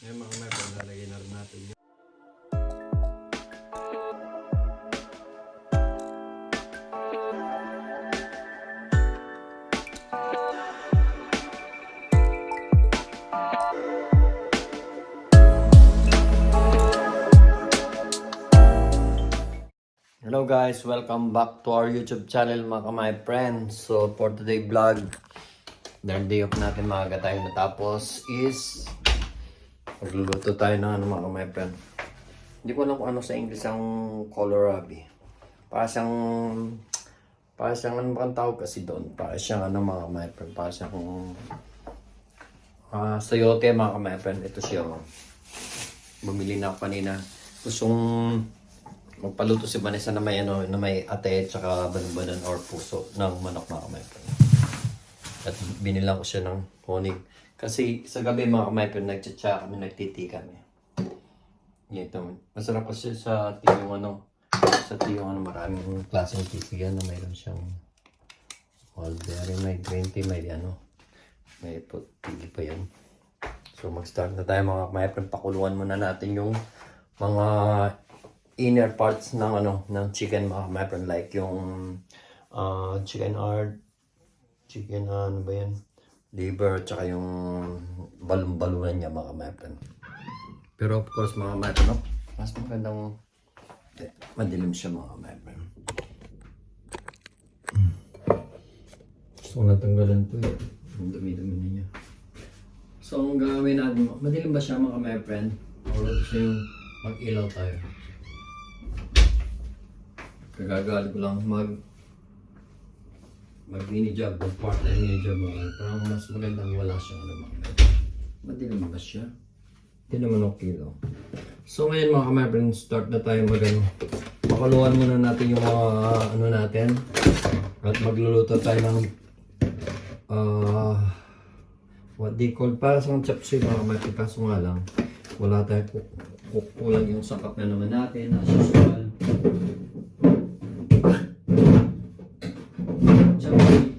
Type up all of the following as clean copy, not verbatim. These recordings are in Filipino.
Ngayon mga may lalagay na rin natin yun. Hello guys, welcome back to our YouTube channel mga my friends. So for today vlog, dahil day off natin maaga tayo natapos is magluluto tayo ng ano mga my friend. Hindi ko alam kung ano sa English ang kohlrabi. Para siyang ano ba ang tawag kasi doon? Para siyang ano mga my friend, para siyang sayote mga my friend. Ito siya. Bumili na ako kanina. Gustong magpaluto si Vanessa na may ano, na may ate at saka banan or puso ng manok mga kamay-friend. At binilang ko siya ng honig. Kasi sa gabi mga kamay-friend, nagtsatsa kami, nagtiti kami. Ito. Masarap kasi sa tiyong ano, maraming klaseng titi yan na mayroon siyang mulberry, may green tea, may ano, may puti pa yan. So mag-start na tayo mga kamay-friend. Pakuluan muna natin yung mga inner parts ng ano ng chicken mga kamay-friend, like yung chicken heart, chicken ano ba yan, liver, tsaka yung balon-balunan niya mga kamay-friend. Pero of course mga kamay-friend, mas magandang madilim siya mga kamay-friend. Gusto ko natanggalan to eh, ang dumi-dumi na niya. So ang gagawin natin, madilim ba siya mga kamay-friend? Or gusto yung mag-ilaw tayo? Kagagali ko lang mag-mini job, part-time mini job mga. Parang mas magandang wala siyang ano mga. Madilim ba siya? Hindi naman okay lang. So ngayon mga kamay-friend, start na tayo mag-ano. Pakaluan muna natin yung mga ano natin. At magluluto tayo ng what they call, para sa chapsuy mga kamay-friend. Kaso nga lang, wala tayo kulang yung sangkap na naman natin as usual.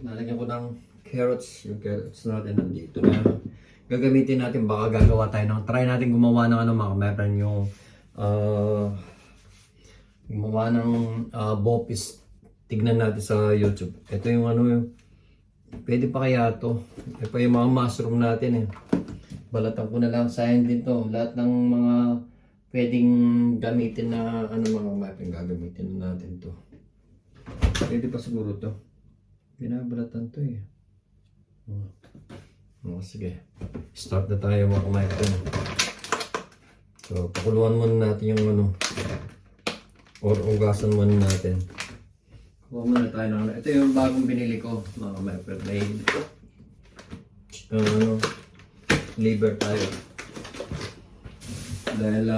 Nalagyan ko ng carrots. Yung carrots natin nandito na. Gagamitin natin, baka gagawa tayo ng, try natin gumawa ng ano mga kamay-friend, yung gumawa ng bopis. Tignan natin sa YouTube. Ito yung ano yung pwede pa kaya to. Ito pa yung mga mushroom natin eh. Balatan ko na lang sayang dito. Lahat ng mga pwedeng gamitin na ano mga kamay-friend, gagamitin na natin to. Pwede pa siguro to. Binabalatan to eh. Sige. Start na tayo mga kamay-friend. So, pakuluan muna natin yung ano. Or ugasan muna natin. Kuha muna tayo ng ano. Ito yung bagong binili ko mga kamay-friend. May ano, liver tayo. Dahil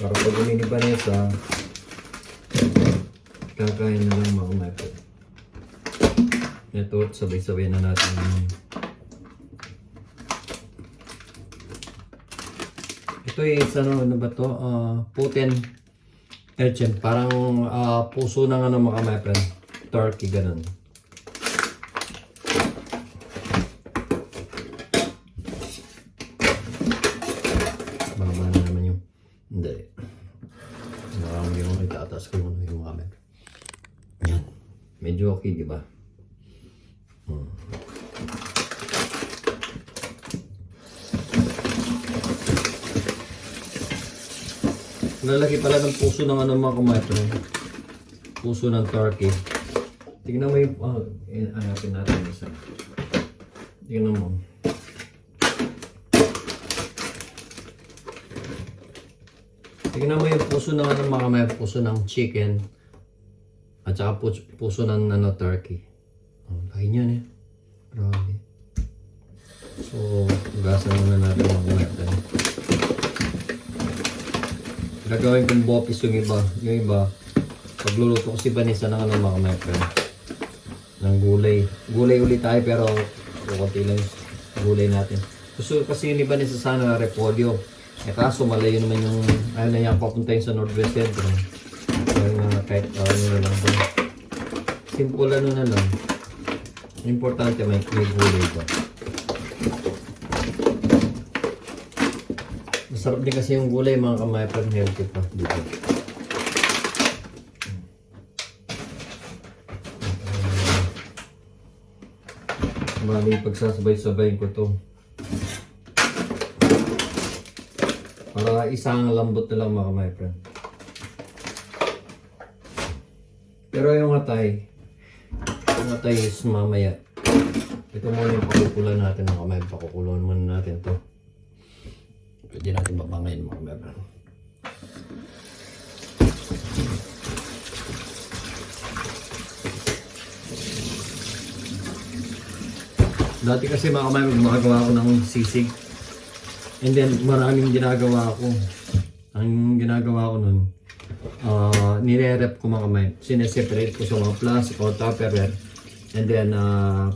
para pag ni Vanessa, kakain na lang mga kamay-friend. Ito, sabay-sabay na natin. Ito is ano ba to? Putin Elchen. Parang puso ng ano mga kamay-friend. Turkey, ganun. Baba na naman yung hindi. Yung itataas ko yung camera. Yan. Medyo okay, di ba? Lalaki pala ng puso ng ano mga kumato. Puso ng turkey. Tignan mo yung hanapin natin isa. Tignan mo. Tignan mo yung puso ng ano mga may puso ng chicken at saka puso ng ano turkey. Laki niyan eh. Grabe. So, ugasan muna natin mga kumata. Gagawin kong bopis yung iba. Yung iba, pagluluto ko si Vanessa ng ano mga kumata. Ng gulay. Gulay ulit tayo pero kunti lang yung gulay natin. Gusto kasi ni Vanessa sana repolyo. Eh kaso malayo naman yung ayaw na yan papuntahin sa Northwest Centro. Kaya nga kahit ano na lang doon. Simple ano na lang. Importante may gulay ba. Masarap din kasi yung gulay mga kamaypren, healthy pa dito. Maraming pagsasabay-sabayin ko to. Para isang lambot na lang mga kamaypren. Pero yung atay is mamaya. Ito muna yung pakukulan natin ng kamay. Pakukulan muna natin to. Pwede natin mabangayin mga kamay. Dati kasi mga kamay, gumagawa ako ng sisig. And then maraming ginagawa ko. Ang ginagawa ko nun, nire-rep ko mga kamay. Sineseparate ko sa mga plastic o tupperware. And then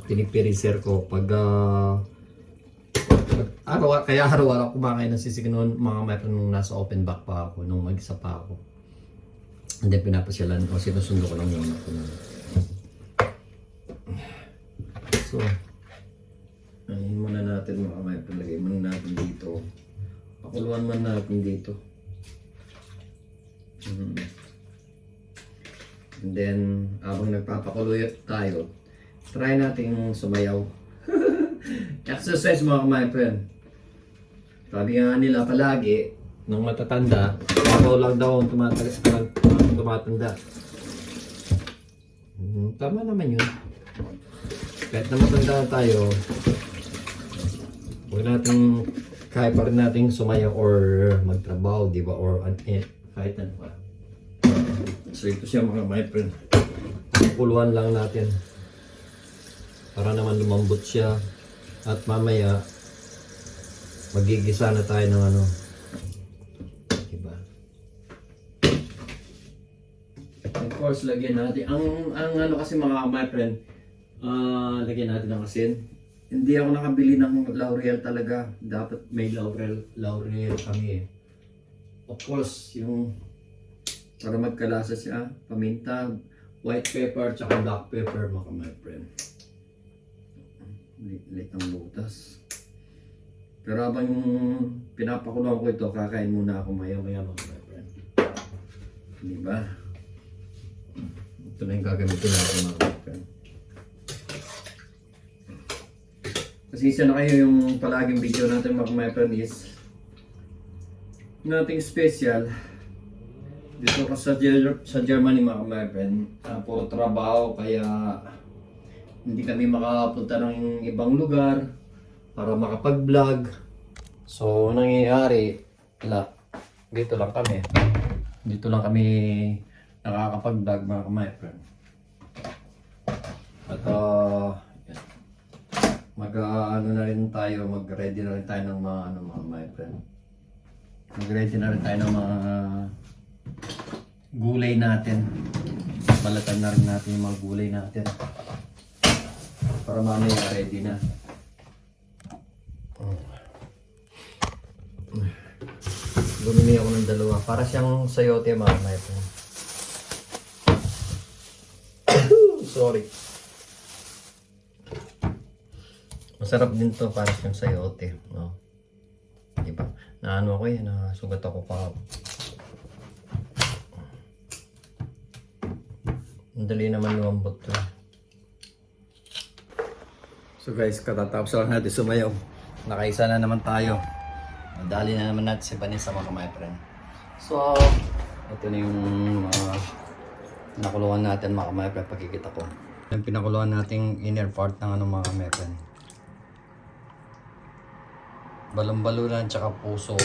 pinipiriser ko pag araw-araw kumakain ng sisig noon mga kamay nung nasa open back pa ako, nung mag-isa pa ako. And then pinapasyalan ko, sinusundo ko lang yung ako nun. So, ayun muna natin mga kamay, palagay muna natin dito. Pakuluan man natin dito. And then, habang nagpapakulo tayo, try natin sumayaw. Exercise mga my friend. Sabi nga nila palagi, nung matatanda, ako lang daw ang tumatanda. Tama naman yun. Kahit na matanda tayo, huwag natin, kaya pa rin natin sumayaw or magtrabaho, di ba? Or kahit ano pa. So ito siya mga my friend. Puluan lang natin. Para naman lumambot siya. At mamaya, magigisa na tayo ng ano. Diba? Of course, lagyan natin. Ang ano kasi mga my friend, lagyan natin ng asin. Hindi ako nakabili ng laurel talaga. Dapat may laurel kami eh. Of course, yung para magkalasa siya, paminta, white pepper, tsaka black pepper mga my friend. Liit ang butas. Pero habang pinapakuloan ko ito, kakain muna ako maya-maya mga my friend. Diba? Ito na yung gagamitin natin mga my friend. Pasensya na kayo yung palaging video natin mga my friend is nothing special. Dito ko sa Germany mga my friend, puro trabaho kaya hindi kami makapunta ng ibang lugar para makapag-vlog. So nangyayari, dito lang kami. Dito lang kami nakakapag-vlog mga my friend. At mag-ready na rin tayo ng mga mga my friend. Mag-ready na rin tayo ng mga gulay natin. Balatan na rin natin yung mga gulay natin. Para mamaya ready na. Bumili ako ng dalawa. Para siyang sayote mga my friend. Sorry. Masarap din to para siyang sayote. No? Diba? Naano ako yan. Nasugat ako pa. Madali naman lumambot to. So guys, katatapos lang natin sumayaw. Nakaisa na naman tayo. Madali na naman natin si Vanessa mga my friend. So, ito na yung nakuluan natin mga my friend. Pagkikita ko. Yung pinakuluan nating inner part ng mga my friend. Balon-balunan tsaka puso.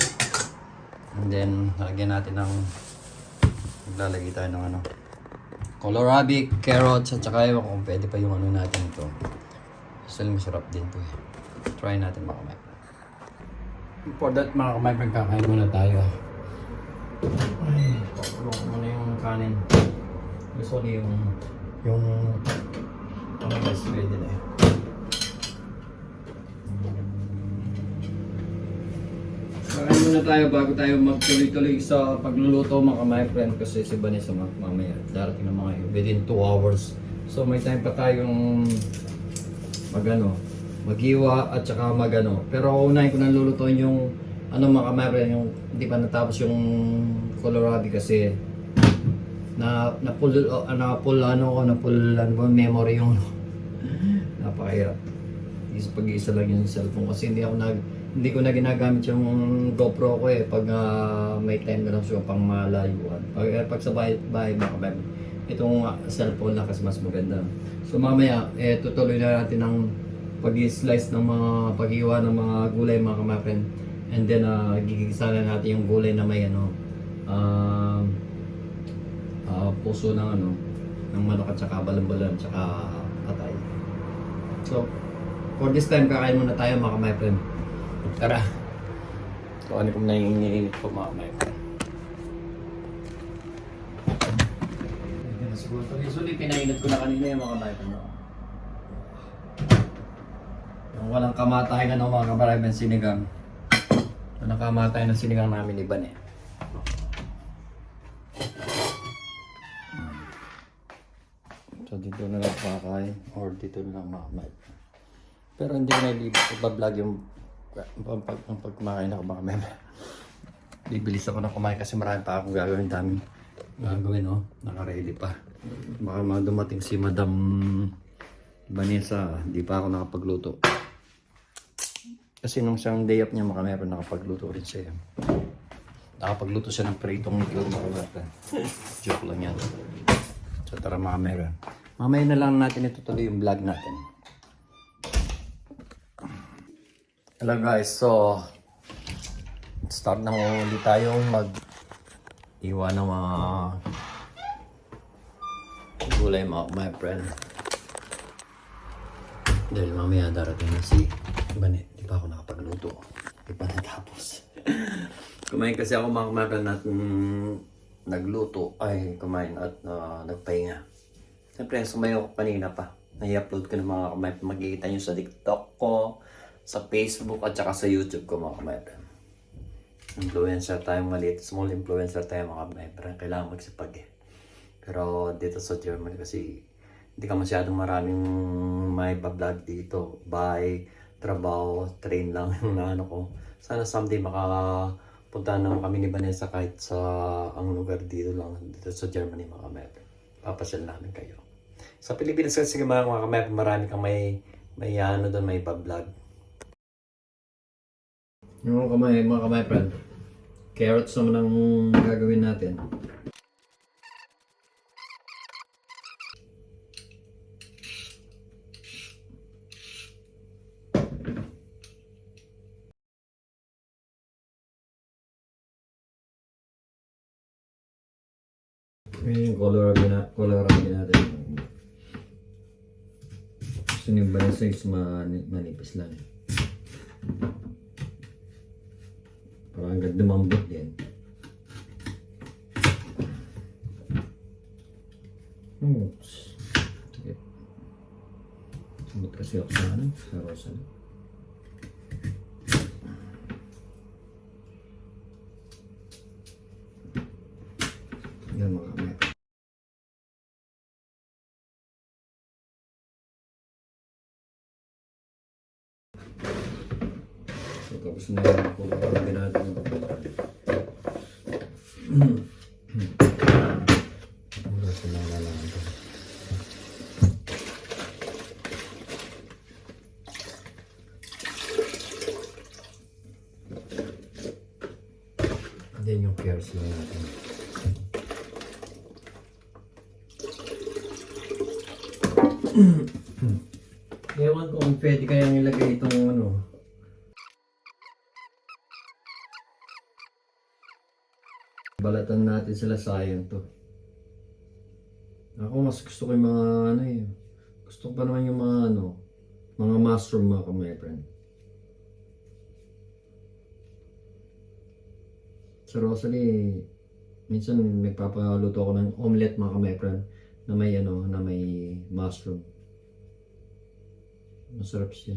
And then, lagyan natin ng maglalagay tayo ng kohlrabi, carrots, at saka ewan kung pwede pa yung natin ito. Still masarap din to eh. Try natin mga kamay. For that mga kamay, kakain muna tayo. Ay, pakulong ko muna yung kanin. Gusto ko yung guys, ready na eh. Kakain muna tayo bago tayo magtuloy-tuloy sa pagluluto mga my friend kasi si Vanessa mamaya darating ng mga within 2 hours. So may time pa tayong maghiwa at saka Pero unahin ko nang lulutuin yung mga kamay, yung hindi pa natapos yung kohlrabi kasi na full memory yung napakahirap. Pag-iisa lang yung cellphone kasi hindi ko na ginagamit yung GoPro ko pag may time na lang siya pang malayuan. Pag sa bahay mga kamay, itong cellphone lang kasi mas maganda. So mamaya tutuloy na natin ang pag-slice ng mga paghiwa ng mga gulay mga kamay. And then gigisa na natin yung gulay na may puso ng manok at saka balambalan at saka atay. So for this time kakain muna tayo mga kamay friend. Tara. So ano kung naiinit ko mga kamay friend. Usually pinainit ko na kanina yung mga kamay friend. Yung walang kamatay ng mga kamay friend sinigang. Walang kamatay ng sinigang namin iban So dito na lang kakain or dito na lang makamay. Pero hindi ko na iba-vlog yung pag kumakain ako mga meme. Bibilis ako na kumain kasi marami pa akong gagawin. Daming gagawin naka-ready pa. Baka dumating si Madam Vanessa, hindi pa ako nakapagluto. Kasi nung siyang day up niya mga meme, nakapagluto rin siya. Nakapagluto siya ng pritong itlog mga meme. Joke lang yan. So tara mga meme. Mamaya na lang natin itutuloy yung vlog natin. Hello guys, so start na ulit tayong mag-iwa ng mga gulay my friend. Dahil mamaya darating na si Banet, di pa ako nakapagluto. Di pa natapos. Kumain kasi ako mga friend at nagluto ay kumain at nagpahinga. Siyempre, sumayo ko kanina pa. Nai-upload ko ng mga kamay. Magkikita nyo sa TikTok ko, sa Facebook, at saka sa YouTube ko mga kamay. Influencer tayo maliit. Small influencer tayo mga kamay. Pero kailangan magsipag Pero dito sa Germany kasi hindi ka masyadong maraming may vlog dito. By trabaho, train lang yung ko. Sana someday makapunta naman kami ni Vanessa kahit sa ang lugar dito lang. Dito sa Germany mga kamay. Papasyal namin kayo. Sa Pilipinas kasi mga kamay, marami kang may doon, may vlog. Yung mga kamay friend, carrots naman ang gagawin natin. Yung kohlrabi natin. Gusto nyo ba na size manipis lang parang hanggang dumambot din. Oops. Sige. Sumot kasi ako sa rosa na. Yan mga kamay. So tapos na yung kohlrabi natin. Then yung carrots lang natin. Ewan ko kung pwede kayang ilagay itong balatan natin sila sayang to. Ako mas gusto ko yung mga gusto ko pa naman yung mga mushroom mga kamay friend. Sa Rosalie, minsan nagpapaluto ako ng omelette mga kamay friend na may mushroom. Masarap siya.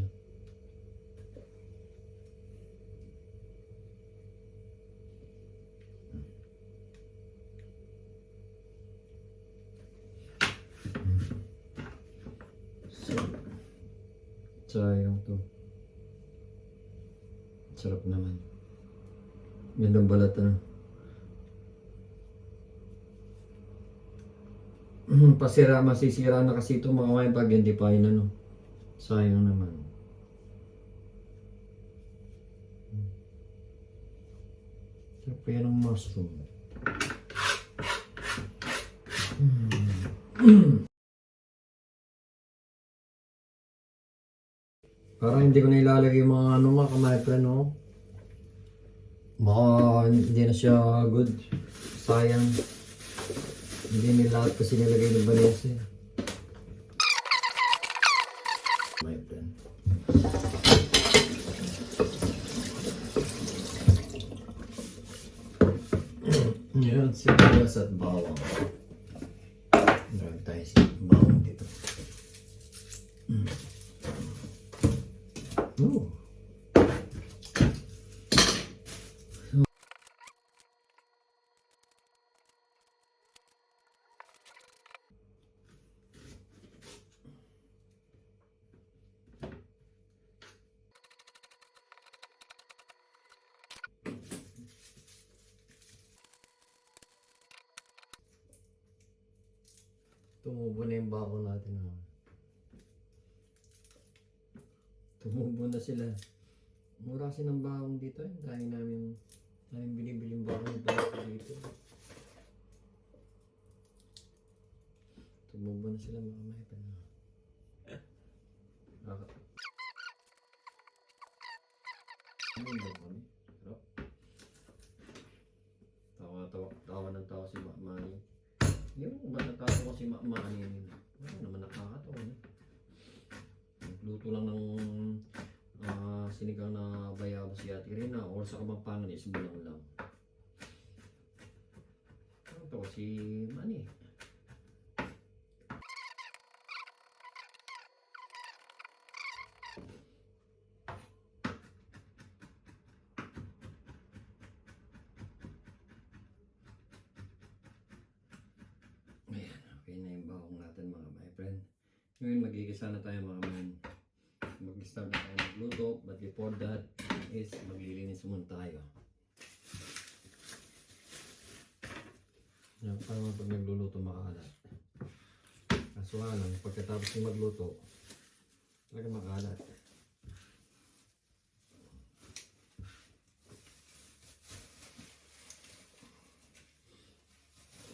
So, Sayang to. Sarap naman. Gandang balat na. Masisira na kasi ito mga kawain pag hindi pa yun ano. Sayang naman. Sarap pa yan ang mushroom. Parang hindi ko na ilalagay yung mga ano mga kamay friend, no? Baka hindi na siya good. Sayang. Hindi nila lahat kasi nilagay ng Vanessa. My friend. Yan, sibuyas at bawang. Marami tayo si bawang dito. Oh. Tumubo na yung bako natin. Ha? Tumubo na sila. Mura kasi ng bakong dito. Dahil namin binibiling bakong dito. Tumubo na sila mga mahipan. Ano ba kami? Tawa ng tawa si Mani. Yung matatawa ko si Mani. Ano naman nakakatawa na. Nagluto lang ng sinigang na bayabo si Ate Irina or sa Kapampangan is bulang lang. Ano to si Mani? Okay na yung bawang natin mga my friend. Ngayon magigisa na tayo mga man. Mag-start na tayo magluto. But before that is maglilinis muna tayo. Yan, parang pag nagluluto makalat. Kaso nga lang, pagkatapos yung magluto, talaga makalat.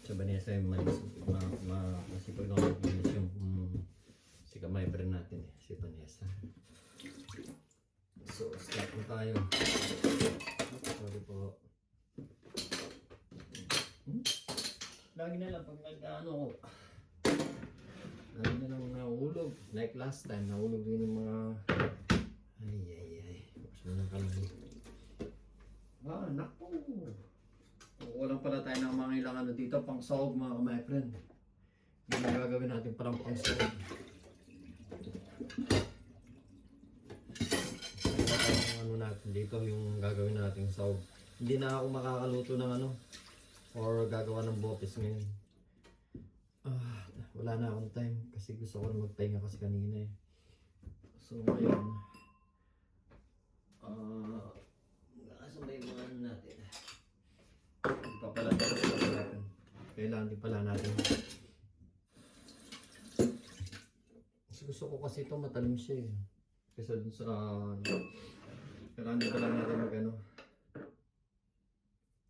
Sa Vanessa yung masipag na maglinis yung si kamay friend natin si Vanessa. So start na tayo. Sorry po. Lagi na lang pag nag-ano ko. Lagi na lang nahulog. Like last time, nahulog din yung mga ay. Gusto na kalagi. Naku. Walang pala tayo ng mga ilang ano dito, pang sahog mga my friend. Hindi na gagawin natin parang pang sahog. Ano natin dito, yung gagawin natin sahog. Hindi na ako makakaluto ng ano, or gagawa ng bopis ngayon. Wala na akong time kasi gusto ko na magpahinga kasi kanina eh. So ngayon, nasa may mga ano natin. Kailangan din pala natin. Gusto ko kasi ito matalim siya eh. Kasi dun sa kailangan din pala natin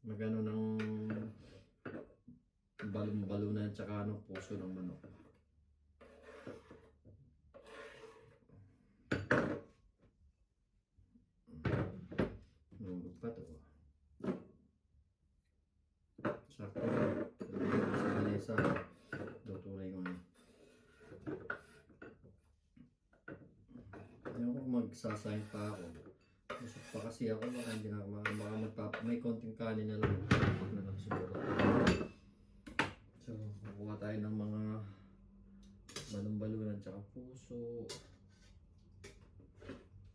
magano ng balon-balunan tsaka puso ng manok. Nulog pa to. Sakto na. Sa Vanessa. Tutuloy ko na. Ayaw ko magsasayang pa ako. Busog pa kasi ako. Baka hindi na may konting kanin na lang. Huwag na lang siguro. So, kukuha tayo ng mga balon-balunan tsaka puso.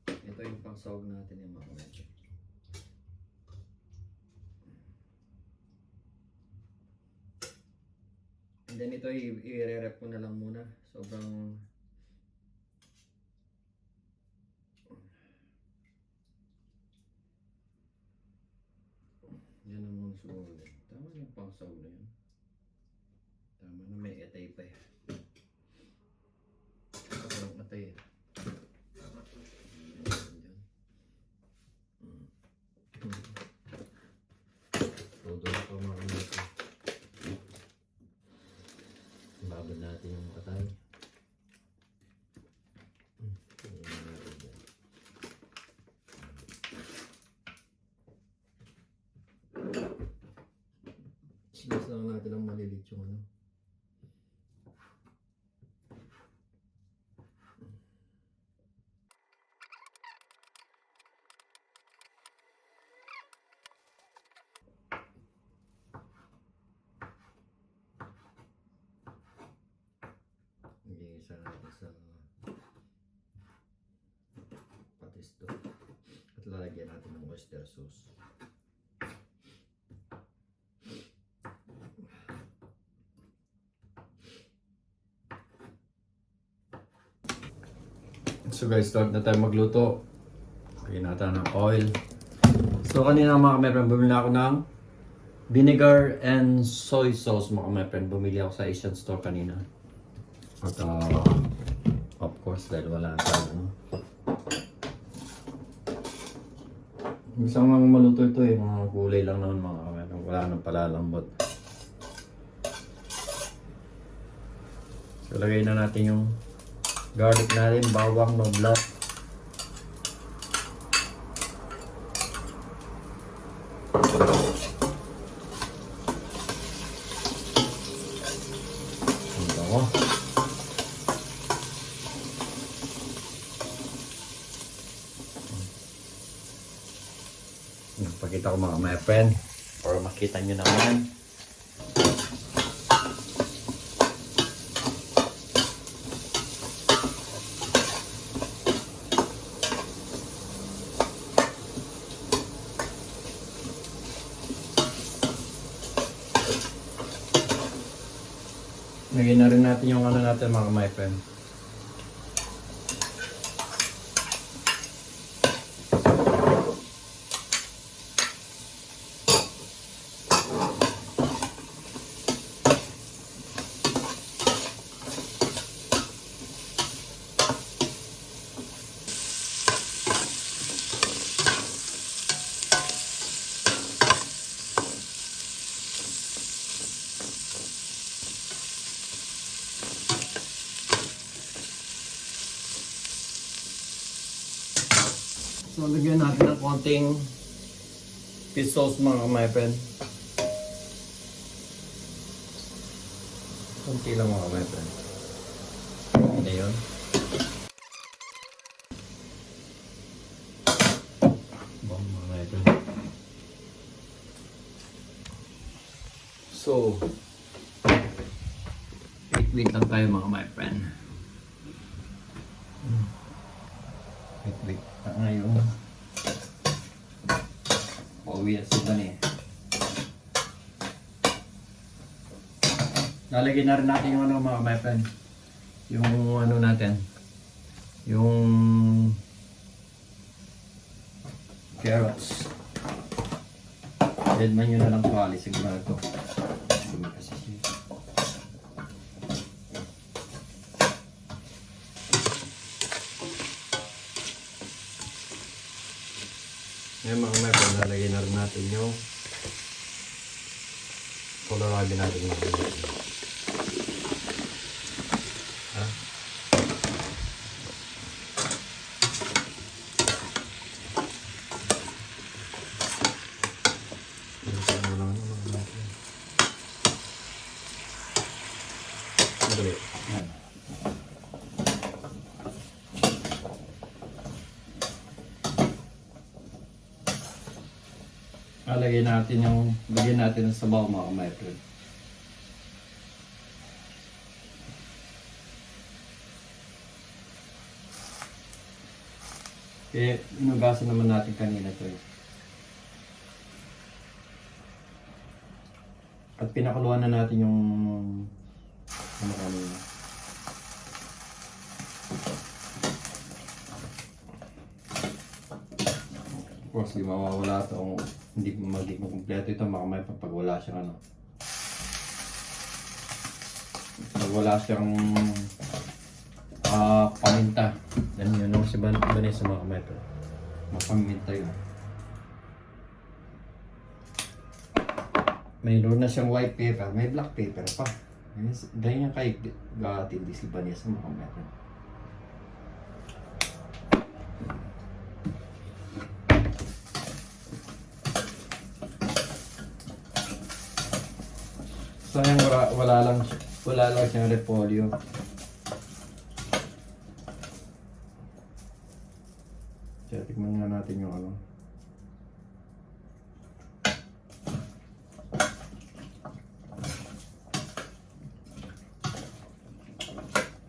Ito yung pangsahog natin yung mga medyo. And then ito i-re-rep ko na lang muna. Sobrang Sulit. Tama na yung pangsaw na yun. Tama na, may etay pa eh. Ito lang etay eh. Todo na pa mga natin. Babad natin yung atay. Sigas lang natin ang malilit yung ano. Isa natin sa patis to. At lalagyan natin ng oyster sauce. So guys, start na tayo magluto. Lagyan natin ng oil. So kanina mga kamerang, bumili na ako ng vinegar and soy sauce mga kamerang. Bumili ako sa Asian store kanina. At of course, dahil wala tayong ano. Isang mga maluto ito eh, mga gulay lang naman mga kamerang. Wala nang palalambot. So lagay na natin yung garlic natin, bawang, nobla. Pakita ko mga my friend para makita nyo naman. Lagyan na rin natin yung ano natin mga my friend. So, lagyan natin ng konting fish sauce mga my friend. Konti lang mga my friend. Ano yun? Bang mga my friend. So, wait lang tayo mga my friend. Wait. Ngayon, pauwi na sila eh. Lalagyan na rin natin yung ano mga my friend. Yung ano natin. Yung carrots. Dead man yun na lang pali sigurado. Kasi siya. Ngayon mga may friend, lalagyan na rin natin yung kohlrabi natin mga friend. Ha? Madali. Yan. Lagyan natin ng sabaw mga my friend. Kaya inugasan naman natin kanina to eh. At pinakuluan na natin yung ano kanina. Of course, di mawawala itong Hindi mo kumpleto ito mga kamay pag wala siyang ano. Pag wala siyang paminta. Yan yun ang si Vanessa mga kamay pero mapaminta yun. Mayroon na siyang white paper, may black paper pa. Ganyan kay gatindi si Vanessa mga kamay pero. Sayang wala lang siyang repolyo. Kaya tikman nga natin yung ano.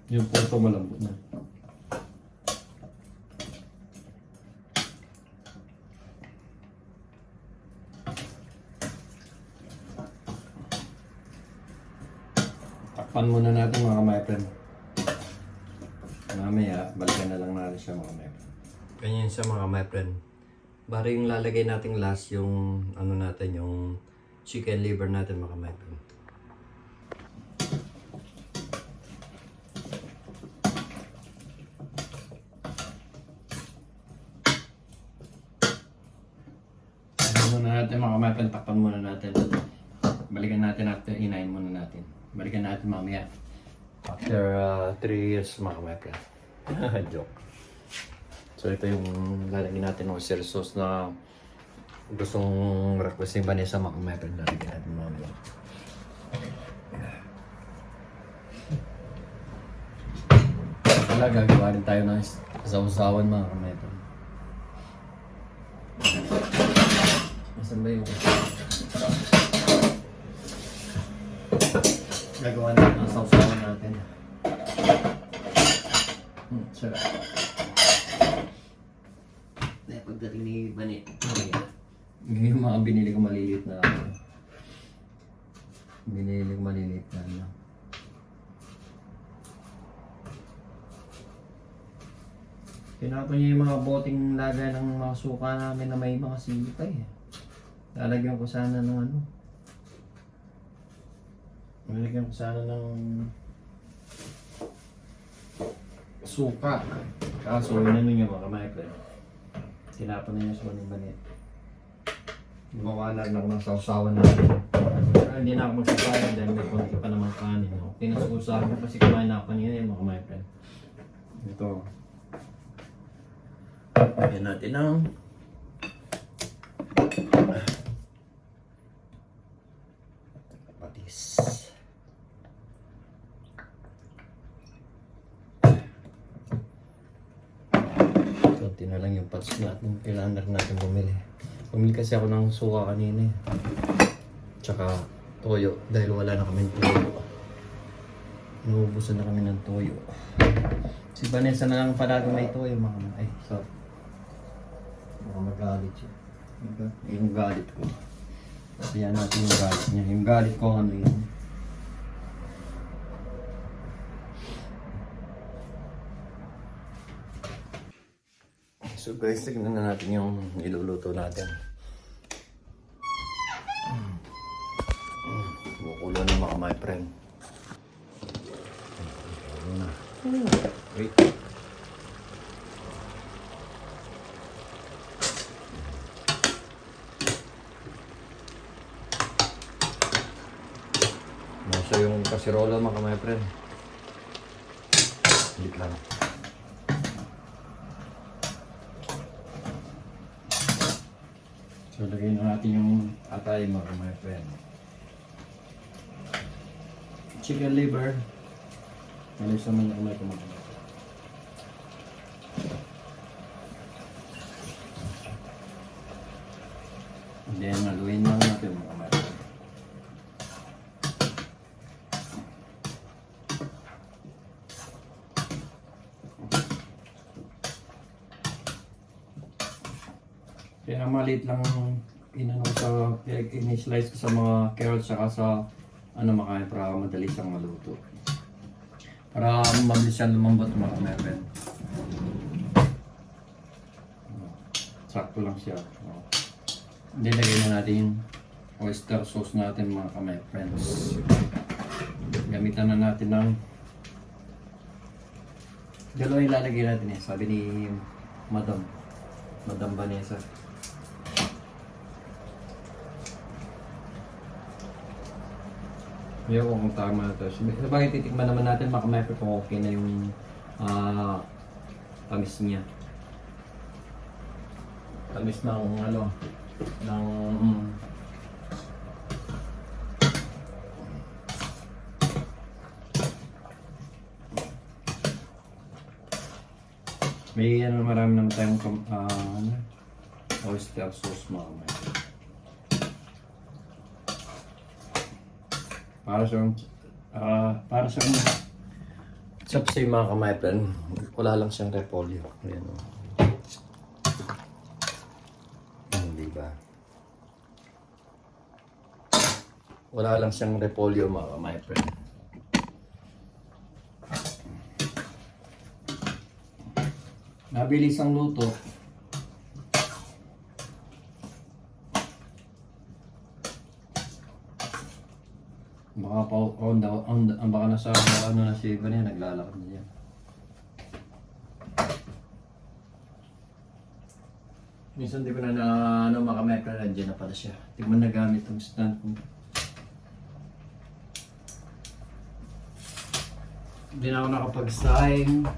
Yung puso malambot na. Takpan muna natin mga my friend. Mamaya, balikan na lang natin siya mga my friend. Ganyan siya mga my friend. Bari yung lalagay natin last yung ano natin, yung chicken liver natin mga my friend. Natin mga kamay, takpan muna natin. Balikan natin after inain muna natin. Balikan natin mamaya. After 3 years mga kamay. Joke. So ito yung lalagyan natin ng oyster sauce na gustong request ni Vanessa mga kamay. Lalagyan natin mamaya. Wala, gagawa rin tayo ng sausawan mga kamay. Saan ba yung gagawa natin ang sausawan natin? Sarap. Pagdating ni Bani, yung mga binili ko maliliit na ano. Binili ko maliliit na ano. Tinapon niya yung mga boting lagay ng mga suka namin na may mga sipay. Lalagyan ko sana ng ano. Lalagyan ko sana ng suka. Kaso yun naman yung mga kamay. Tinapon niya sa maning banit. Gumawa na lang ng sausawan natin. Pero hindi na ako magsasayan dahil may konti pa naman kanin. Pinasusahan ko kasi kumain na ako kanina yung mga kamay. Ito. Lagyan natin ng patis. Kunti na lang yung patis natin. Kailangan na natin bumili. Bumili kasi ako ng suka kanina. Tsaka toyo dahil wala na kami toyo. Naubusan na kami ng toyo. Si Vanessa na lang palagi may toyo mga ay, sorry. Baka magalit siya. Yung galit ko. Sabihan natin yung galit niya. Yung galit ko ano yun. So guys, tignan na natin yung niluluto natin. Bukulo na mga my friend. Wait. Nasa yung kasirola mga my friend. Lit lang. So lagay na natin yung atay mga my friend. Chicken liver. Ano sa mga kamay kumakain. And then haluin lang natin mga kamay. Kaya maliit lang inano sa in-slice ko sa mga carrots saka sa ano makain para madali siyang maluto. Para mabilis siyang lumambot mga kamay. Sakto lang siya. Nilagay na natin yung oyster sauce natin mga kamay friends. Gamitan na natin ng dalawa yung lalagay natin eh. Sabi ni Madam Vanessa. Ayaw ko kung tama na ito. Sabagay titikman naman natin mga kamay friends kung okay na yung tamis niya. Tamis ng ano ng may ano marami naman tayong oyster sauce mga kamay. Para sa chapsay mga kamay friend, wala lang siyang repolyo. Ayan o. Diba? Wala lang siyang repolyo mga kamay friend. Mabilis ang luto. Baka pa baka nasa ano na si Ivan yan, naglalakad na yan. Minsan di ko na makamekra na dyan na pala siya. Di mo nagamit ang stand ko. Hindi na ako nakapag-sign.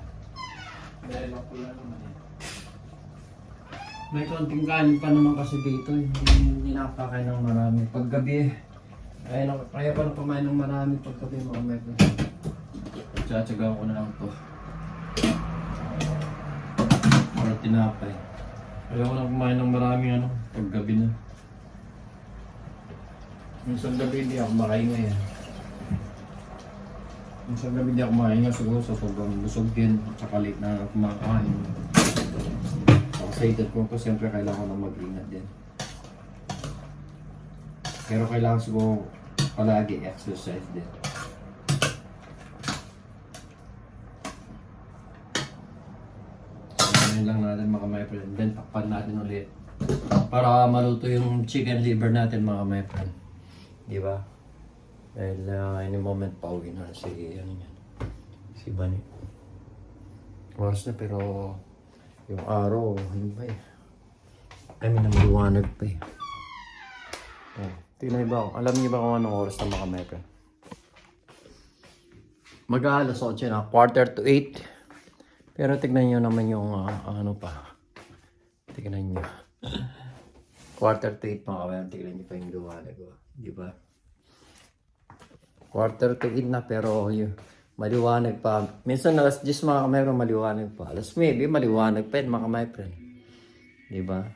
Dahil ako lang naman yan. May konting kanin pa naman kasi dito. Hindi nakapakain ng marami. Paggabi, kaya ko na kumain ng marami paggabi mga mekra. Tsatsaga ko na lang to. Para tinapay. Kaya ko na kumain ng maraming paggabi na. Minsan gabi hindi ako makahinga yan. Minsan gabi hindi ako makahinga siguro sa sobrang busog din at saka late na kumakain. Excited ko to, siyempre kailangan ko na mag-ingat din. Pero kailangan siguro palagi exercise din. Ngayon lang natin mga my friend. Then takpan natin ulit. Para maluto yung chicken liver natin mga my friend. Di ba? Dahil any moment pauwi na si Bunny. Oras na pero yung araw, ano ba eh? I mean, maliwanag pa eh. Oh, tingnan niyo ba? Alam niyo ba kung anong oras na mga my friend? Mag-aalas 8 na, 7:45. Pero tignan nyo naman yung ano pa. Tignan nyo. 7:45 mga kabayan. Tignan nyo pa yung liwanag. Di ba? 7:45 na pero yung maliwanag pa. Minsan alas 10 mga kabayan maliwanag pa. Alas maybe maliwanag pa yun mga my friend. Di ba?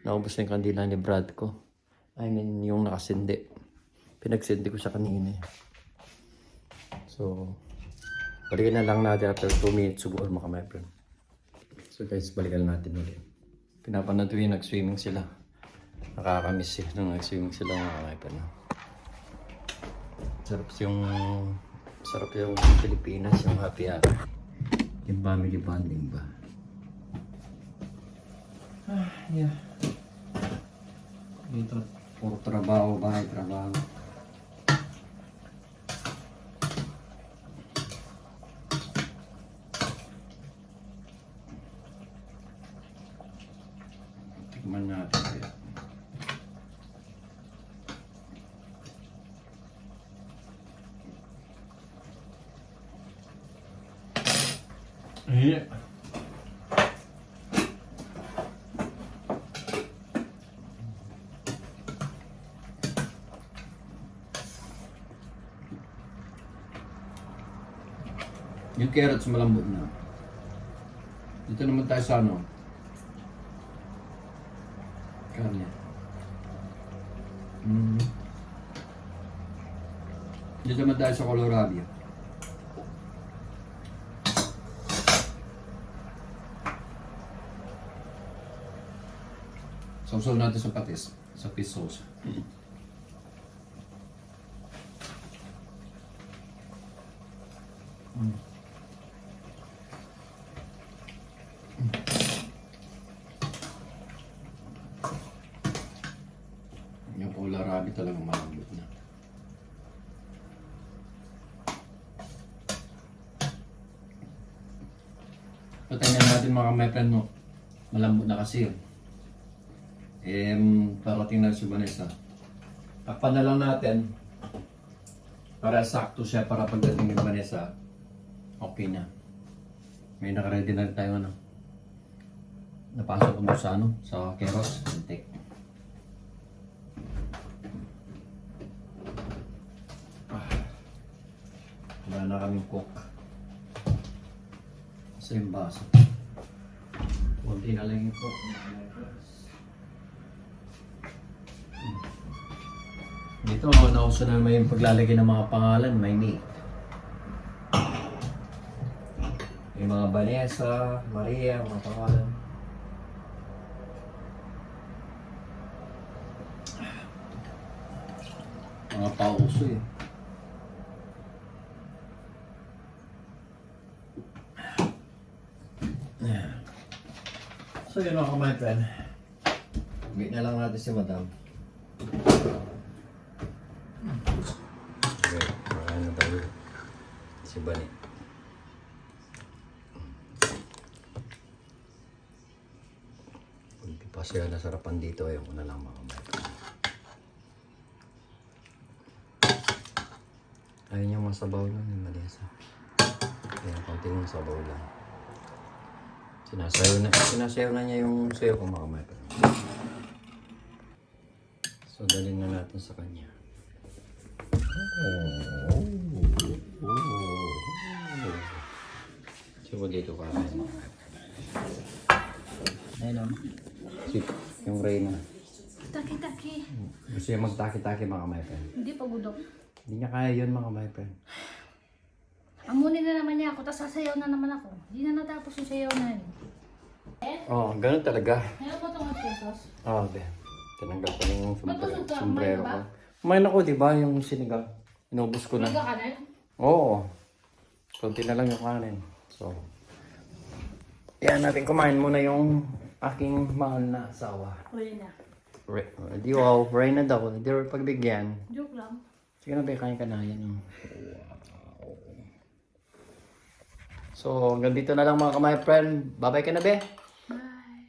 Naubos na yung kandila ni Brad ko. I mean yung nakasindi. Pinagsindi ko sa kanina. So, balikan na lang natin after 2 minutes siguro mga my friend. So guys, balikan natin ulit. Pinapanood ko yung nag-swimming sila. Nakakamiss eh nung nag-swimming sila mga my friend. Sarap yung Pilipinas, yung happy hour. Yung family bonding ba? Yeah. Dito, puro trabaho, bahay trabaho. Tikman natin kaya. Yeah. Yung carrots malambot na. Dito naman tayo sa ano. Karne. Dito naman tayo sa kohlrabi. Sausaw natin sa patis. Sa fish sauce. talagang malambot na. Patayin na natin mga ka-my-friend, no? Malambot na kasi yun. Parating na si Vanessa. Takpan na lang natin para sakto siya para pagdating ni Vanessa, okay na. May nakaready na tayo ano. Napasok ko sa ano, sa keros, intake. Wala na kaming cook. Sa yung baso. Kunti na lang yung cook. Dito, nauso na may paglalagay ng mga pangalan, may name. May mga Vanessa, Maria, mga pangalan. Mga pauso eh. So yun mga my friend. Wait na lang natin si Madam. Okay, makain na tayo. Si Bani. Kung di pa siya nasarapan dito, ayun ko na lang mga my friend. Ayun yung masabaw lang ni Vanessa. Kaya konting sabaw lang. Sinasayaw na niya yung sayo ko mga my friend. So dalhin na natin sa kanya. So dito ka mga my friend. Ayun o. Yung Reyna. Taki-taki. Gusto niya magtaki-taki mga my friend. Hindi pa budok. Hindi niya kaya yun mga my friend. Amunin na naman niya ako, tapos sasayaw na naman ako. Hindi na natapos yung sayaw na yun. Oo, ganun talaga. Meron ba itong pesos? Oo, tinanggal ko yung Magbusog ka, sombrero kumain ko. ka ba? Kumain ako, di ba? Yung sinigang. Inubos ko na. Mega kanan? Oo. Kunti na lang yung kanin. So, yan natin kumain muna yung aking mahal na asawa. Huli na. Di wow, Reyna daw. Di rin pagbigyan. Joke lang. Sige na ba, kain ka na. Yan yung... So, hanggang dito na lang mga my friend. Bye-bye ka na, be. Bye.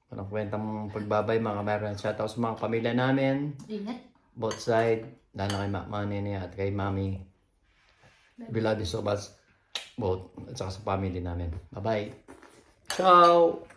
Walang kwentang pagbabay mga my friend. Shoutout sa mga pamilya namin. Ingat. Both side. Dahil na kay Manini at kay Mami. We love you so much. Both. At saka sa family namin. Bye-bye. Ciao!